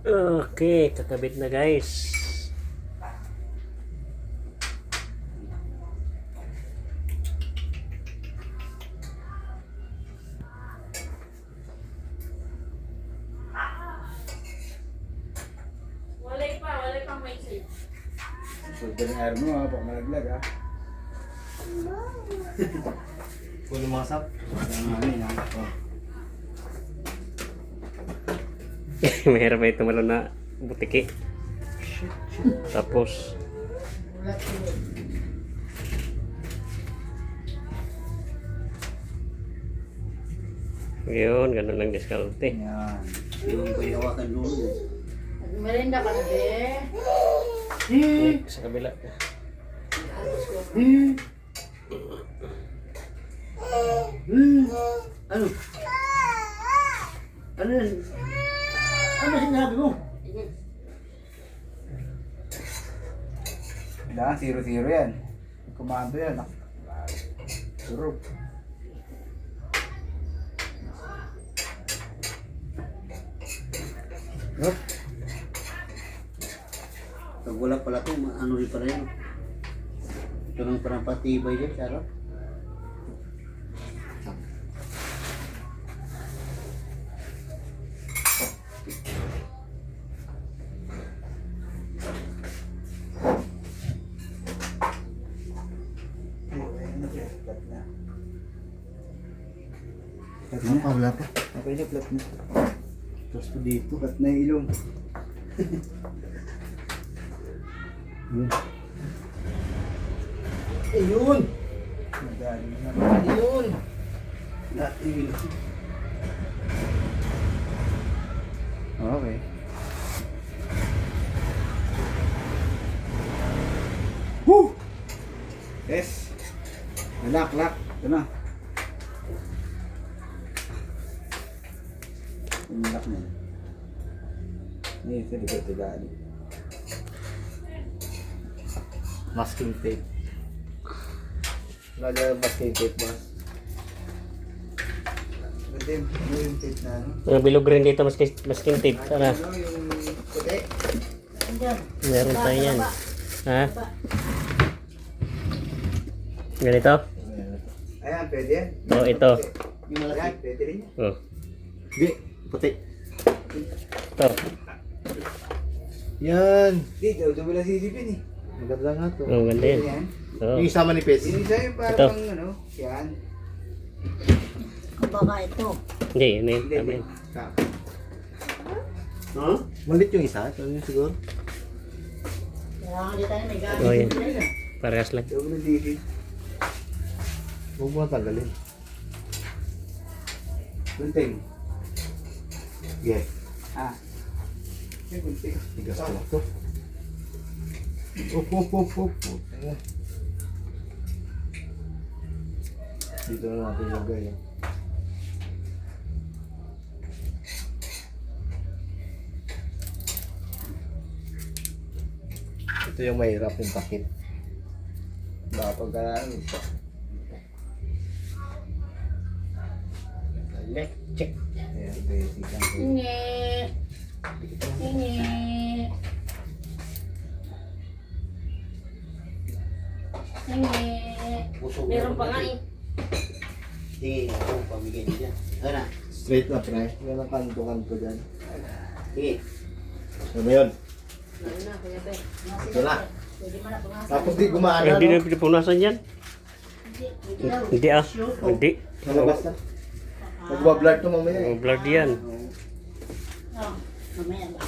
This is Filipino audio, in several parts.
Okay, kakabit na guys. Walay pang may safe. Sultan ng air mo ha, pag malaglag ha. Kunin mga sap. Ano yun ha? Mahirap ba ito malo na butiki. Tapos yun, ganun lang diskarte. Yan. Yung payawakan doon. Merenda ka na be. Sa kabila. Ano? Ano yan? Ano sinabi mo? Kailangan 0-0 yan. Komando yan ha. Surog. Yup. Pag wala pala ito, ano rin pala yan. Ito nang parang patibay din, sarap. Ano pa, wala pa. Okay na, flat na. Tapos pa dito. Flat na yung ilong. Yun. Ayun! Madali na. Ayun! Natin. Okay. Woo! Yes. Lock. Ito na. Lock na. Ini ito dito tigaan. Masking tape. Wala yung masking tape ba? Pwede yung tape na ano? Yung bilog rin dito masking tape. Sana. Ano yung puti? Meron tayo yan. Ha? Ganito? Ayan, pwede yan. Oh, ito. Yung Ayan, malaki. pwede rin yan. Oh. Di, puti. Ito. Yan! Di, daw mo lang sisipin eh. Maganda nga to. Oh, ganda yan. Yan. Oh. Yung isa manipis. Yung isa yung Ito. parang ano, yan. Baka ito. Hindi, yun yun. Hindi, Tama hindi. yun. Huh? Malit yung isa. Ito yung siguro. Kailangan di tayo may gamit. Oh, yan. Parehas lang. Daw mo lang sisipin. Huwag mo tanggalin. Gunting. Yeah. Ah. Yung gunting. Tigas ko ito. Up. Ayan. Dito na natin lagay. Ito yung mahirap yung takip. Kapag ano. Check. Ayan, basic lang. Hingi. Pusog Meron pa nga eh. Sige, ako pamigay niyo dyan. Ano na? Straight up, pre. Yan ang kanto-kanto dyan. Sige. Ano ba yun? Meron na, Kuya Ben. Ito na. Pwede mo na pumasok. Tapos di gumana, Hindi no? na pinupunasan yan. Hindi daw. Hindi ah. Hindi. Nalabas na. Magbablur to mamaya eh. Oh, blood yan. Oh, mamaya ba?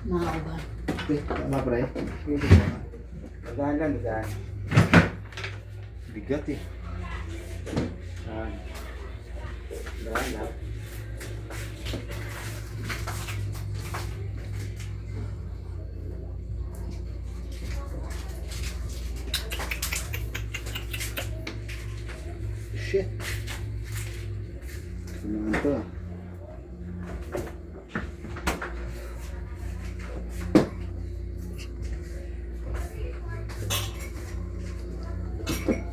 Mahaba. Okay, tama, pre. Magahan lang, magahan. Bigat eh. Magahan. Magahan lang. Shit. Ano naman to ah.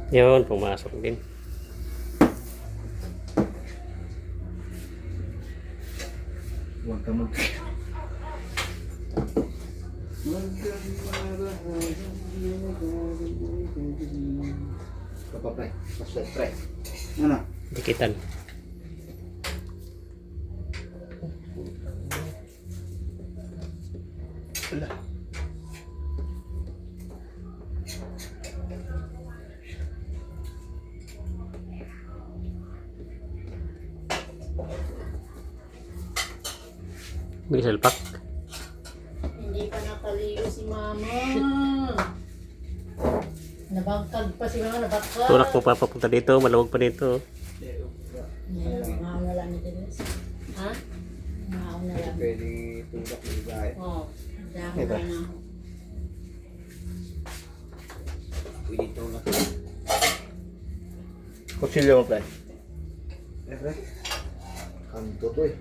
Yun, pumasok din. Huwag ka mag... Kapapray. Mas like try. Ano? Dikitan. Wala. May salpak. Hindi pa nakaligo si mama. Nabangkag pa si mama, nabangkag. Turak mo pa papunta dito. Maluwag pa dito. Maaw na lang ni Denise. Ha? Maaw na lang. Pwede tulak ng bahay. Oo. Dami Diba? na. Pwede ito na. Kutsilyo mo, Plan. Siyempre, Kanto to eh.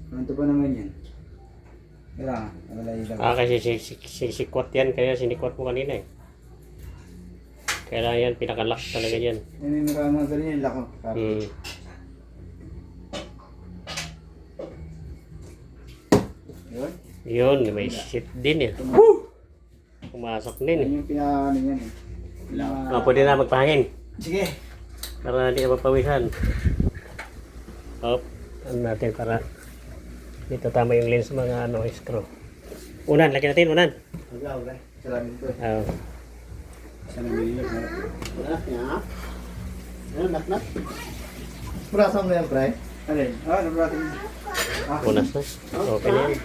nanto pa naman yan. Kailangan, nakalay lang. Kasi sikwat yan. Kaya sinikwat mo kanina eh. Kaya yan, pinakalock talaga yan. Yan yung mga ganyan, yung lako. Hmm. Yun. Yun, may shit din eh. Pumasok din eh. Yan yung pinakaano yan eh. Kailangan. Pwede na magpahangin. Sige. Para hindi ka mapawisan. Up. Ano natin para dito tama yung lens mga ano, screw. Unan, lagyan natin, unan. Wala. Salamin to eh. Oh. Isa na million. Wala. Yan. Ano, nak-nak? Brasa mo yan, Pre. Alin? Ah, nabratin. Ah, Unas na. Okay na yan.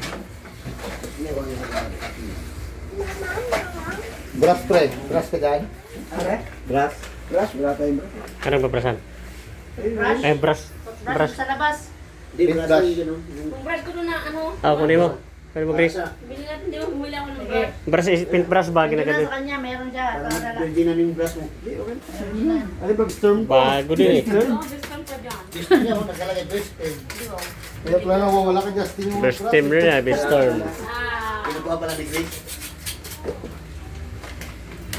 Brass, Pre. Brass ka dyan. are? Brass. Brush, wala tayong brush. Anong babrasan? Brush? Ay, brush. Brush Brush. sa labas. Di brass. Yung brush ko doon na ano. Kunin mo. Kunin mo, Grace. Bili natin, di ba? Bumili ako ng brush. Brush, paintbrush ba? Ito na Ginagano. sa kanya, meron siya. Para Pwede na yung brass mo. Di, okay. Ano ba, storm ko? Bago din eh. Oo, gusto ko dyan. Gusto niya ako nakalagay best time. Kaya pala na wala ka Justin yung Best team rin ah, best storm. Ah, Pinukuha pala ni Grace.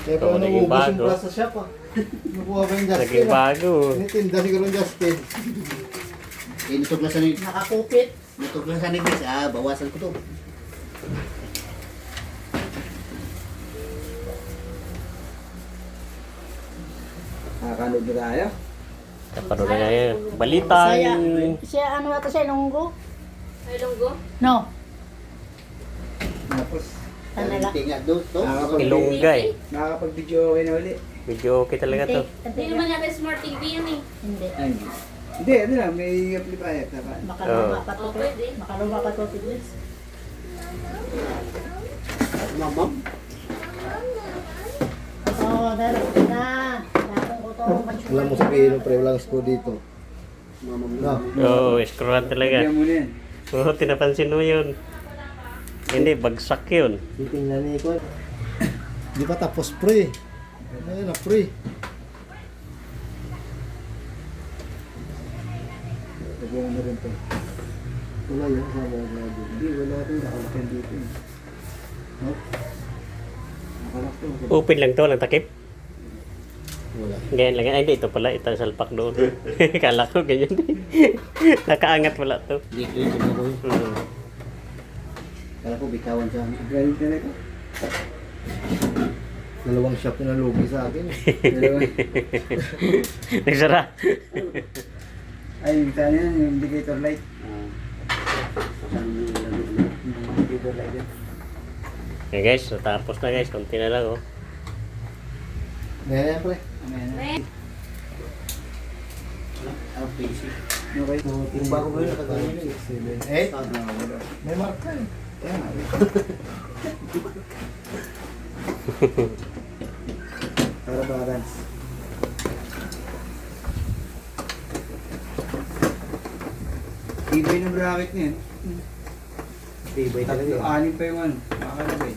Kaya Oo, pala naging naubos yung bago. brass sa shop ah. Nakuha ba yung Justin Naging ah? bago. Tinitinda siguro yung Justin. Eh, natuklasan ni... nakakupit. Natuklasan ni Grace. Ah, bawasan ko to. Nakakanood na tayo. Kapano na nga yan. Balitang. Siya, ano ata siya, lunggo? Ay, lunggo? No. Tapos, Tanala. Tingnan doon to. Ilunggay. nakakapag-video okay na uli. Video okay talaga to. Hindi naman natin smart TV yan eh. Hindi. Ay, hindi, ano lang, may amplifier. Tama. Baka Oo. luma pa to. Baka luma pa to, Tiglis. Mamam. Oo, dahil na. Datong ko to. Alam mo sabihin pre, walang screw dito. Mamam na. Oo, screwan talaga. Lagyan mo na yan. Oo, tinapansin mo yun. Hindi, bagsak yun. Titingnan ni ko. Di pa tapos pre. Ayun na pre. Lagyan mo na rin to. Wala yun, sama ko na dito. Hindi, wala ito. Nakalakyan dito. Nope. Nakalak to. Open lang to, lang takip. Wala. Ganyan lang. Ay, hindi, ito pala. Ito salpak doon. Kala ko, ganyan din. Nakaangat pala to. Dito yung ko yun. Hmm. Kala ko bitawan siya. Galing ka na ito. Dalawang shop na nalugi sa akin. Dalawa. Nagsara. Ay, yung saan yan, yung indicator light. Yung indicator light yan. Okay guys, so tapos na guys. Kunti na lang oh. Ganyan pre. Ano yan? Ang PC. Okay. Yung bago mo yun, nakaganyan yun. Eh? May marka eh. Kaya nga. Para balance. Tibay ng bracket niya. Tibay talaga yun. Anim pa yung ano. Makakalagay.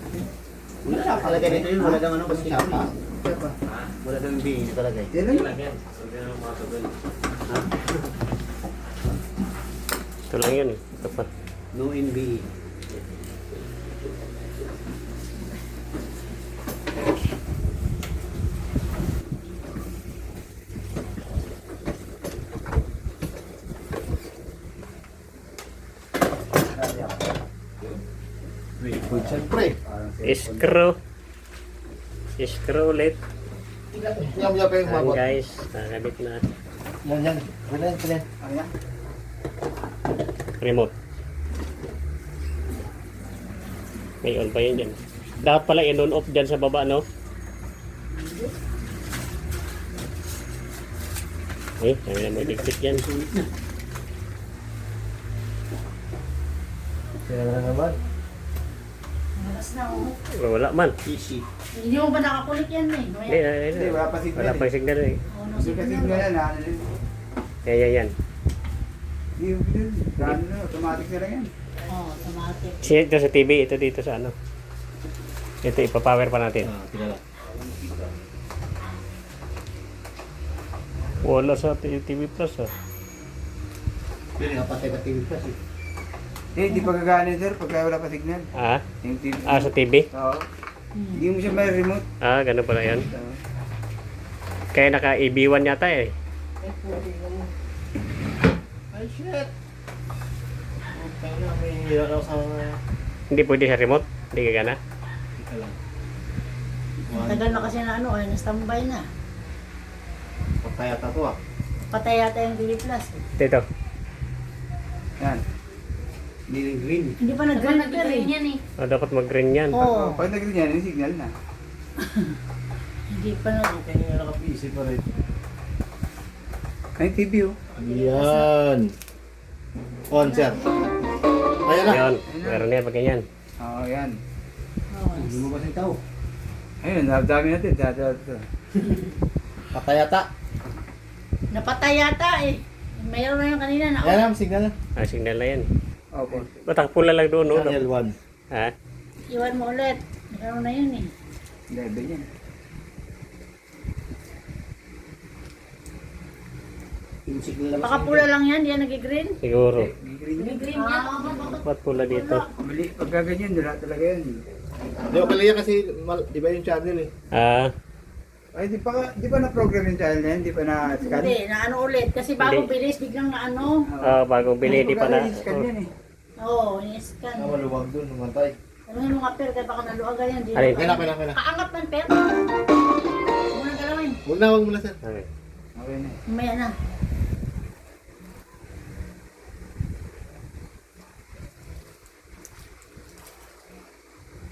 Wala na, palagay dito yun. Wala kang ano, basta chapa. Wala kang bingin talaga eh. Yan lang yun. Ito lang yun eh. Ito pa. No NBE. Siyempre. Screw. Screw ulit. Yam pa yung Ayan mabot. guys, nakabit na. Yan. Kailan. Ano yan? Remote. May on pa yun dyan. Dapat pala i-on off dyan sa baba, no? Sabi na may dikdik yan. Kaya na naman. Malas na oh. Wala man. Easy. Hindi mo ba nakakulik yan eh? Hindi, Wala pa signal wala pang signal eh. Oh, Hindi kasi nga yan, ano yun. Yan. Hindi yung yun. Ano na, automatic na lang yan. Oh, automatic. Ito sa TV, ito dito sa ano. Ito ipapower pa natin. Tinala. Wala sa TV Plus ah. Hindi nga patay ka TV Plus eh. Hindi pa gagana sir, pagka wala pa signal. Ah? Yung TV. Ah, sa TV? Oo. Hindi mo siya may remote. Ah, ganun pala yan. Oo. Kaya naka-EB1 yata eh. Ay shit. Okay na, may hira raw sa Hindi pwede sa remote. Hindi gagana. Ika lang. Tagal na kasi na ano, ay na-standby na. Patay ata to ah. Patay yata yung TV Plus. Dito. Yan. Hindi green. Hindi pa nag-green yan eh. Oh, dapat mag-green yan. Oo. Pag nag-ganyan, yung signal na. Hindi pa na. Kaya nga naka-PC pa rin. Ay, TV oh. Yan. On sir. Ayan na. Ayun. Meron yan pag ganyan. Oo, yan. Oo. Lumabas yung tao. Ayun, dami natin. Dati. Patay ata. Napatay yata eh. Mayroon na yung kanina na. Ayan na, signal na. Ah, signal na yan. Opo. Batang pula lang doon, no? Channel 1. Ha? Iwan mo ulit. Mayroon na yun eh. Level yan. Yung signal lang. Baka pula lang yan, di yan nag-green. Siguro. Green yan. Green yan. Ba't pula dito? Mali, pagka ganyan, wala talaga yan. Di ba pala yan kasi, di ba yung channel eh. Ah, Ay, di pa na-program yung channel na yan? Di pa na-scan? Hindi, na ano ulit. Kasi bagong bilis, biglang na ano. bagong bili, di pa na. Scan yan eh. Oo, ini-scan. Maluwag dun, namatay. Ano yung mga per, kaya baka naluagan yan. Di Alin? na- Kaya na. Kaangat ng per. Huwag mo nang galawin. Huwag mo na sir. Okay. Okay na. Mamaya na.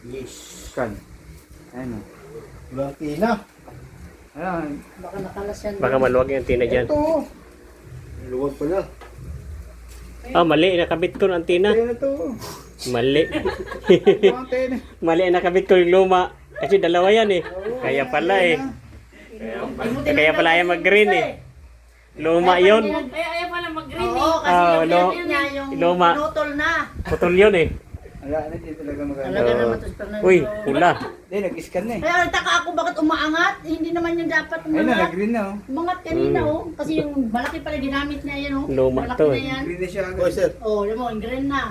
Yes. Scan. Ayun o. Walang tina. Ayan. Baka nakalas yan. Baka maluwag yung tina dyan. Ito. Luwag pala. Ah, mali. Nakabit ko ng antina. Ayan na to. Mali. Mountain. Mali ang nakabit ko yung luma. Kasi dalawa yan eh. Kaya pala eh. Kaya pala yung mag-green eh. Luma yun. Ayaw pala mag-green eh. Ah, Kasi yung lo- green niya, yung luma. pinutol na. Putol yun eh. Wala na, di talaga maganda. Talaga naman to si Fernando. Uy, pula. Hindi, nag-scan na eh. Kaya nagtaka ako bakit umaangat. Hindi naman yung dapat Ayun na, umangat. nag-green na oh. Umangat kanina oh. Kasi yung malaki pala ginamit niya yan oh. Luma Malaki to, na eh. yan. Green na siya agad. Oy sir, Oh, yun mo, yung green na.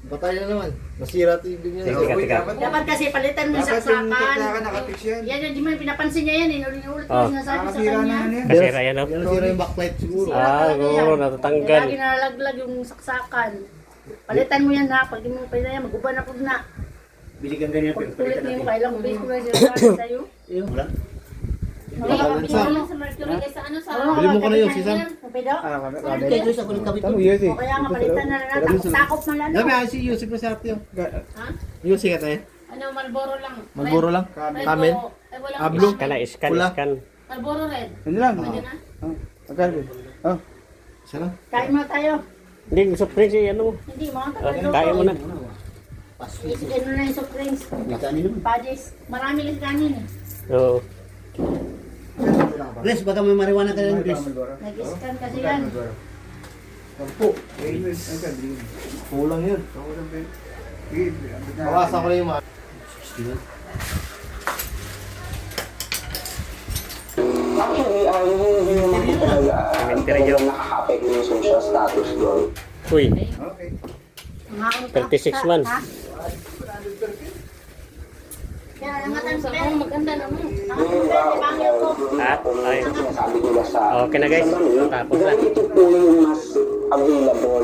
patay na naman. Nasira ito yung niya. Sige. Uy, teka. Dapat kasi palitan mo yung Dapat yung saksakan. saksakan nakapix yan. Yan yun, di mo yung pinapansin niya yan eh. Ulit-ulit ko Oh. sinasabi sa Nakasira na kanya. yan yan. Nasira yan, no? Yan nasira yung backlight siguro. Ah, siguro, Kaya natatanggal. lagi nalalaglag yung saksakan. Palitan mo yan ha. Pag di mo palitan yan, mag-uban ako na. Biligan ganyan. Pag tulit mo yung kailang base ko na sinasabi sa'yo. Wala. Ano sa Mercury kaysa ano sa Bili mo ko na yun, Sisan. Kapido? Ah, kami. Kaya Diyos ako nagkabit Tama, ko. yun eh. O kaya nga palitan na lang. Sakop na lang. Dami si Yusuf na sa arte yun. ha? Yusuf ka tayo. Ano Marlboro lang. Malboro lang. Red Kamen. o- ay wala. Ah, blue. Scan na, scan, Pula. scan. Marlboro red. Ano lang? Pwede na? Oh, agad. Oh. Isa lang. Kain mo tayo. Hindi, soft drinks eh, ano? Hindi, mga Okay, tagal kain mo na. Ano na yung soft drinks? Padis. Marami lang kanin eh. Oo. Res, baka may mariwana ka rin, Res. Nag-scan kasi yan. Sampo. Kulang yun. Bawasan ko na yung mga... Cemetery yun. Uy, Okay. 36 man. Kaya langatan Sa pa. kung maganda naman. Pangil ko. Ha? Ay. Okay na guys. Tapos na. Ito po yung mas